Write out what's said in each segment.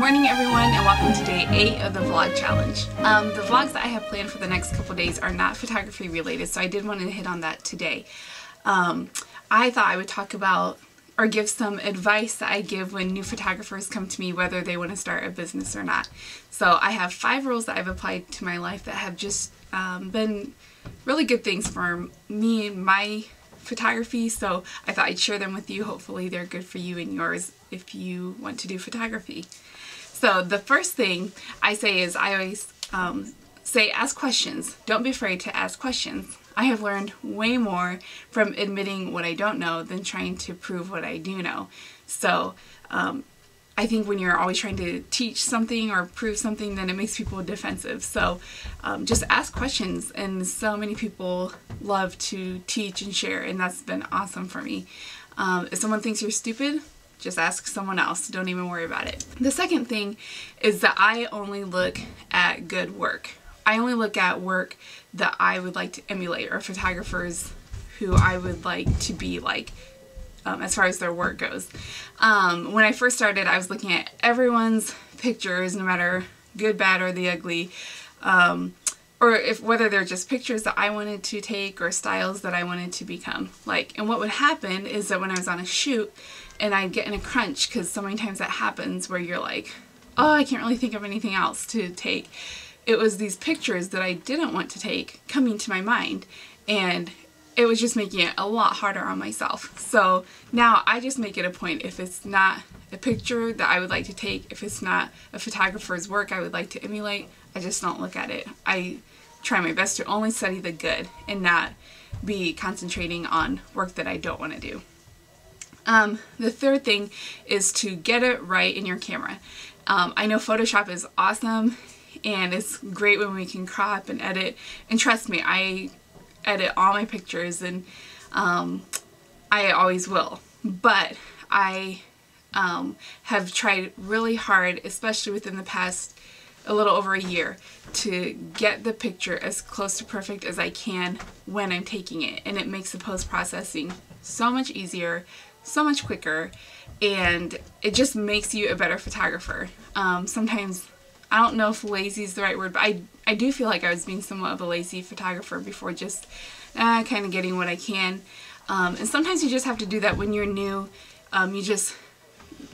morning everyone, and welcome to day 8 of the vlog challenge. The vlogs that I have planned for the next couple days are not photography related, so I did want to hit on that today. I thought I would talk about or give some advice that I give when new photographers come to me, whether they want to start a business or not. So I have 5 rules that I've applied to my life that have just been really good things for me and my photography, so I thought I'd share them with you. Hopefully they're good for you and yours if you want to do photography. So the first thing I say is I always say ask questions. Don't be afraid to ask questions. I have learned way more from admitting what I don't know than trying to prove what I do know. So I think when you're always trying to teach something or prove something, then it makes people defensive. So just ask questions, and so many people love to teach and share, and that's been awesome for me. If someone thinks you're stupid, just ask someone else. Don't even worry about it. The second thing is that I only look at good work. I only look at work that I would like to emulate, or photographers who I would like to be like. As far as their work goes. When I first started, I was looking at everyone's pictures, no matter good, bad, or the ugly, or whether they're just pictures that I wanted to take or styles that I wanted to become. And what would happen is that when I was on a shoot and I'd get in a crunch, because so many times that happens where you're like, oh, I can't really think of anything else to take. It was these pictures that I didn't want to take coming to my mind, and it was just making it a lot harder on myself. So now I just make it a point, if it's not a picture that I would like to take, if it's not a photographer's work I would like to emulate, I just don't look at it. I try my best to only study the good and not be concentrating on work that I don't want to do. The third thing is to get it right in your camera. I know Photoshop is awesome and it's great when we can crop and edit, and trust me, I edit all my pictures, and I always will, but I have tried really hard, especially within the past a little over a year, to get the picture as close to perfect as I can when I'm taking it, and it makes the post-processing so much easier, so much quicker, and it just makes you a better photographer. Sometimes, I don't know if lazy is the right word, but I do feel like I was being somewhat of a lazy photographer before, just kind of getting what I can. And sometimes you just have to do that when you're new. You just,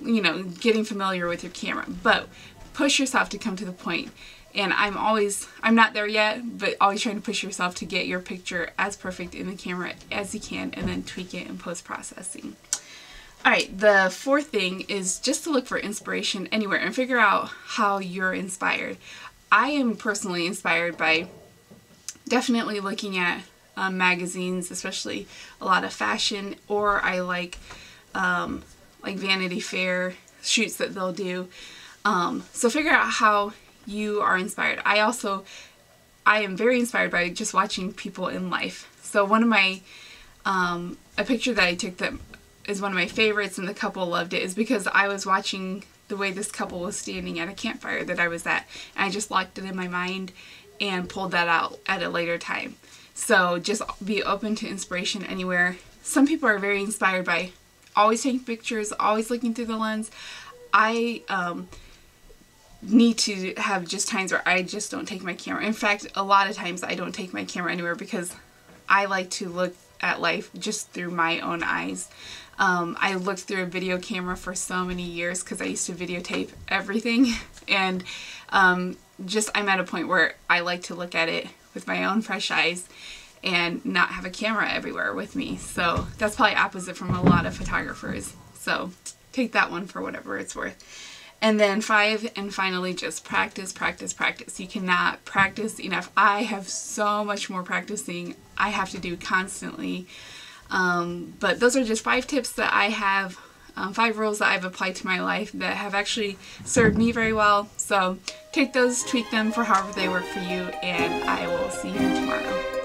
getting familiar with your camera. But push yourself to come to the point. And I'm not there yet, but always trying to push yourself to get your picture as perfect in the camera as you can, and then tweak it in post-processing. Alright, the fourth thing is just to look for inspiration anywhere and figure out how you're inspired. I am personally inspired by definitely looking at magazines, especially a lot of fashion, or I like Vanity Fair shoots that they'll do. So figure out how you are inspired. I am very inspired by just watching people in life. So one of my, a picture that I took that is one of my favorites and the couple loved it is because I was watching the way this couple was standing at a campfire that I was at, and I just locked it in my mind and pulled that out at a later time. So just be open to inspiration anywhere. Some people are very inspired by always taking pictures, always looking through the lens. I need to have just times where I just don't take my camera. In fact, a lot of times I don't take my camera anywhere because I like to look at life just through my own eyes. I looked through a video camera for so many years because I used to videotape everything, and I'm at a point where I like to look at it with my own fresh eyes and not have a camera everywhere with me. So that's probably opposite from a lot of photographers. So take that one for whatever it's worth. And then 5, and finally, just practice, practice, practice. You cannot practice enough. I have so much more practicing I have to do constantly. But those are just 5 tips that I have, 5 rules that I've applied to my life that have actually served me very well. So take those, tweak them for however they work for you, and I will see you tomorrow.